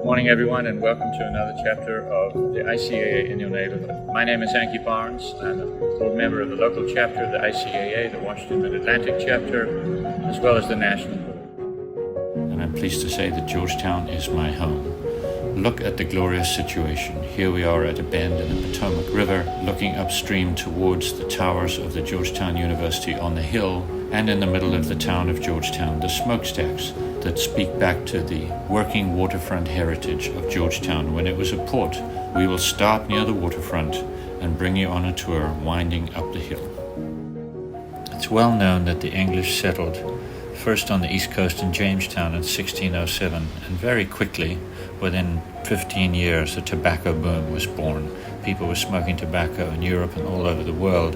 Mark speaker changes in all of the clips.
Speaker 1: Morning, everyone, and welcome to another chapter of the ICAA in your neighborhood. My name is Ankie Barnes. I'm a board member of the local chapter of the ICAA, the Washington Mid-Atlantic chapter, as well as the national board. And I'm pleased to say that Georgetown is my home. Look at the glorious situation. Here we are at a bend in the Potomac River, looking upstream towards the towers of the Georgetown University on the hill, and in the middle of the town of Georgetown, the smokestacks that speak back to the working waterfront heritage of Georgetown when it was a port. We will start near the waterfront and bring you on a tour winding up the hill. It's well known that the English settled first on the East Coast in Jamestown in 1607, and very quickly, within 15 years, a tobacco boom was born. People were smoking tobacco in Europe and all over the world,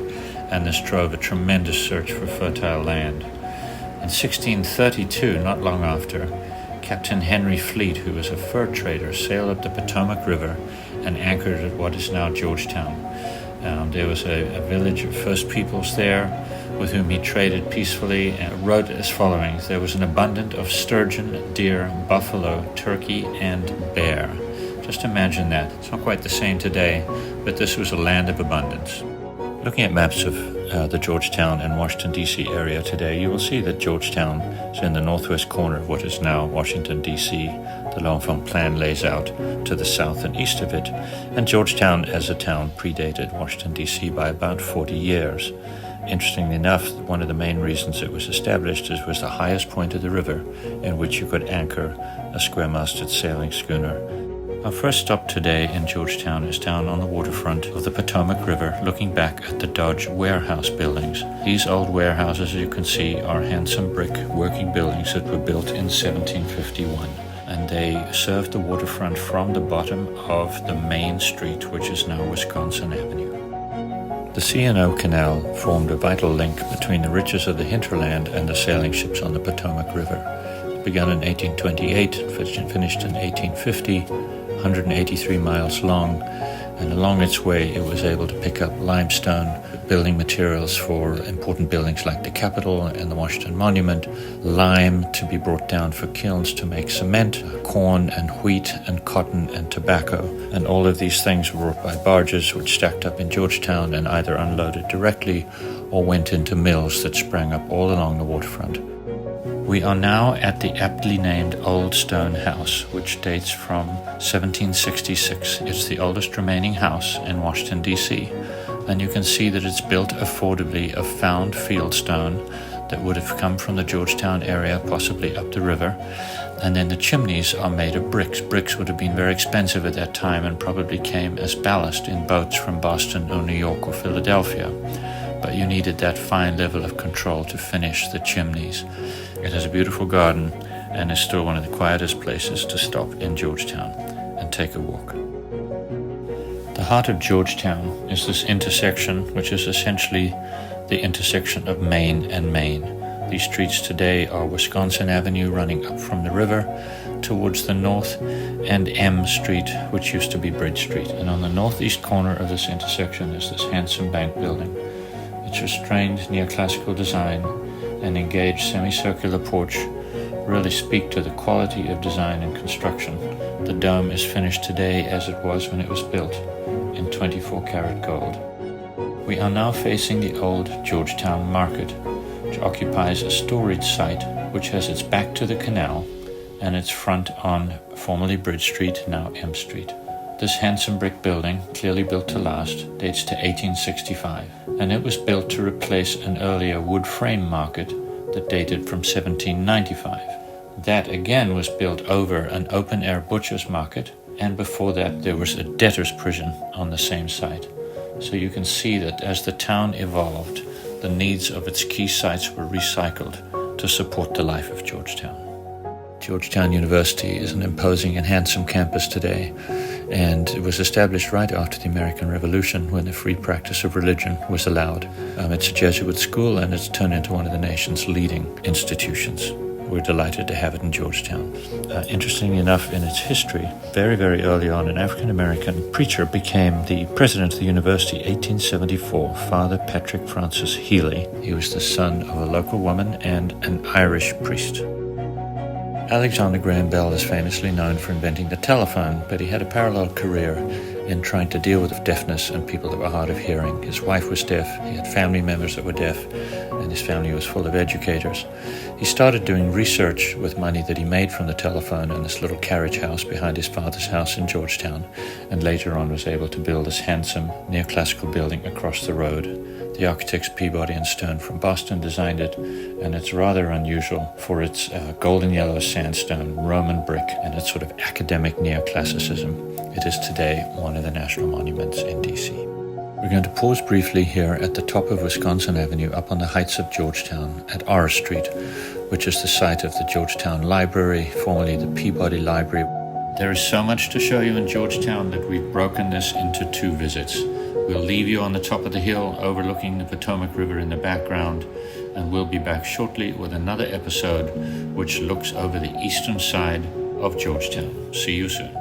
Speaker 1: and this drove a tremendous search for fertile land. In 1632, not long after, Captain Henry Fleet, who was a fur trader, sailed up the Potomac River and anchored at what is now Georgetown. There was a village of First Peoples there with whom he traded peacefully, and wrote as following: there was an abundance of sturgeon, deer, buffalo, turkey, and bear. Just imagine that. It's not quite the same today, but this was a land of abundance. Looking at maps of the Georgetown and Washington D.C. area today, you will see that Georgetown is in the northwest corner of what is now Washington D.C. The L'Enfant plan lays out to the south and east of it, and Georgetown as a town predated Washington D.C. by about 40 years. Interestingly enough, one of the main reasons it was established is it was the highest point of the river in which you could anchor a square-masted sailing schooner. Our first stop today in Georgetown is down on the waterfront of the Potomac River, looking back at the Dodge warehouse buildings. These old warehouses, as you can see, are handsome brick working buildings that were built in 1751. And they served the waterfront from the bottom of the main street, which is now Wisconsin Avenue. The C&O Canal formed a vital link between the riches of the hinterland and the sailing ships on the Potomac River. It began in 1828 and finished in 1850, 183 miles long, and along its way it was able to pick up limestone, building materials for important buildings like the Capitol and the Washington Monument, lime to be brought down for kilns to make cement, corn and wheat and cotton and tobacco, and all of these things were brought by barges which stacked up in Georgetown and either unloaded directly or went into mills that sprang up all along the waterfront. We are now at the aptly named Old Stone House, which dates from 1766. It's the oldest remaining house in Washington, D.C., and you can see that it's built affordably of found fieldstone that would have come from the Georgetown area, possibly up the river, and then the chimneys are made of bricks. Bricks would have been very expensive at that time and probably came as ballast in boats from Boston or New York or Philadelphia, but you needed that fine level of control to finish the chimneys. It has a beautiful garden and is still one of the quietest places to stop in Georgetown and take a walk. The heart of Georgetown is this intersection, which is essentially the intersection of Main and Main. These streets today are Wisconsin Avenue running up from the river towards the north, and M Street, which used to be Bridge Street. And on the northeast corner of this intersection is this handsome bank building. Its restrained neoclassical design and engaged semicircular porch really speak to the quality of design and construction. The dome is finished today as it was when it was built, in 24 karat gold. We are now facing the old Georgetown Market, which occupies a storage site which has its back to the canal and its front on formerly Bridge Street, now M Street. This handsome brick building, clearly built to last, dates to 1865, and it was built to replace an earlier wood frame market that dated from 1795. That again was built over an open-air butcher's market, and before that there was a debtor's prison on the same site. So you can see that as the town evolved, the needs of its key sites were recycled to support the life of Georgetown. Georgetown University is an imposing and handsome campus today, and it was established right after the American Revolution when the free practice of religion was allowed. It's a Jesuit school, and it's turned into one of the nation's leading institutions. We're delighted to have it in Georgetown. Interestingly enough, in its history, very, very early on, an African-American preacher became the president of the university, 1874, Father Patrick Francis Healy. He was the son of a local woman and an Irish priest.
Speaker 2: Alexander Graham Bell is famously known for inventing the telephone, but he had a parallel career in trying to deal with deafness and people that were hard of hearing. His wife was deaf, he had family members that were deaf, and his family was full of educators. He started doing research with money that he made from the telephone in this little carriage house behind his father's house in Georgetown, and later on was able to build this handsome neoclassical building across the road. The architects Peabody and Stone from Boston designed it, and it's rather unusual for its golden yellow sandstone, Roman brick, and its sort of academic neoclassicism. It is today one of the national monuments in D.C. We're going to pause briefly here at the top of Wisconsin Avenue up on the heights of Georgetown at R Street, which is the site of the Georgetown Library, formerly the Peabody Library. There is so much to show you in Georgetown that we've broken this into 2 visits. We'll leave you on the top of the hill overlooking the Potomac River in the background, and we'll be back shortly with another episode which looks over the eastern side of Georgetown. See you soon.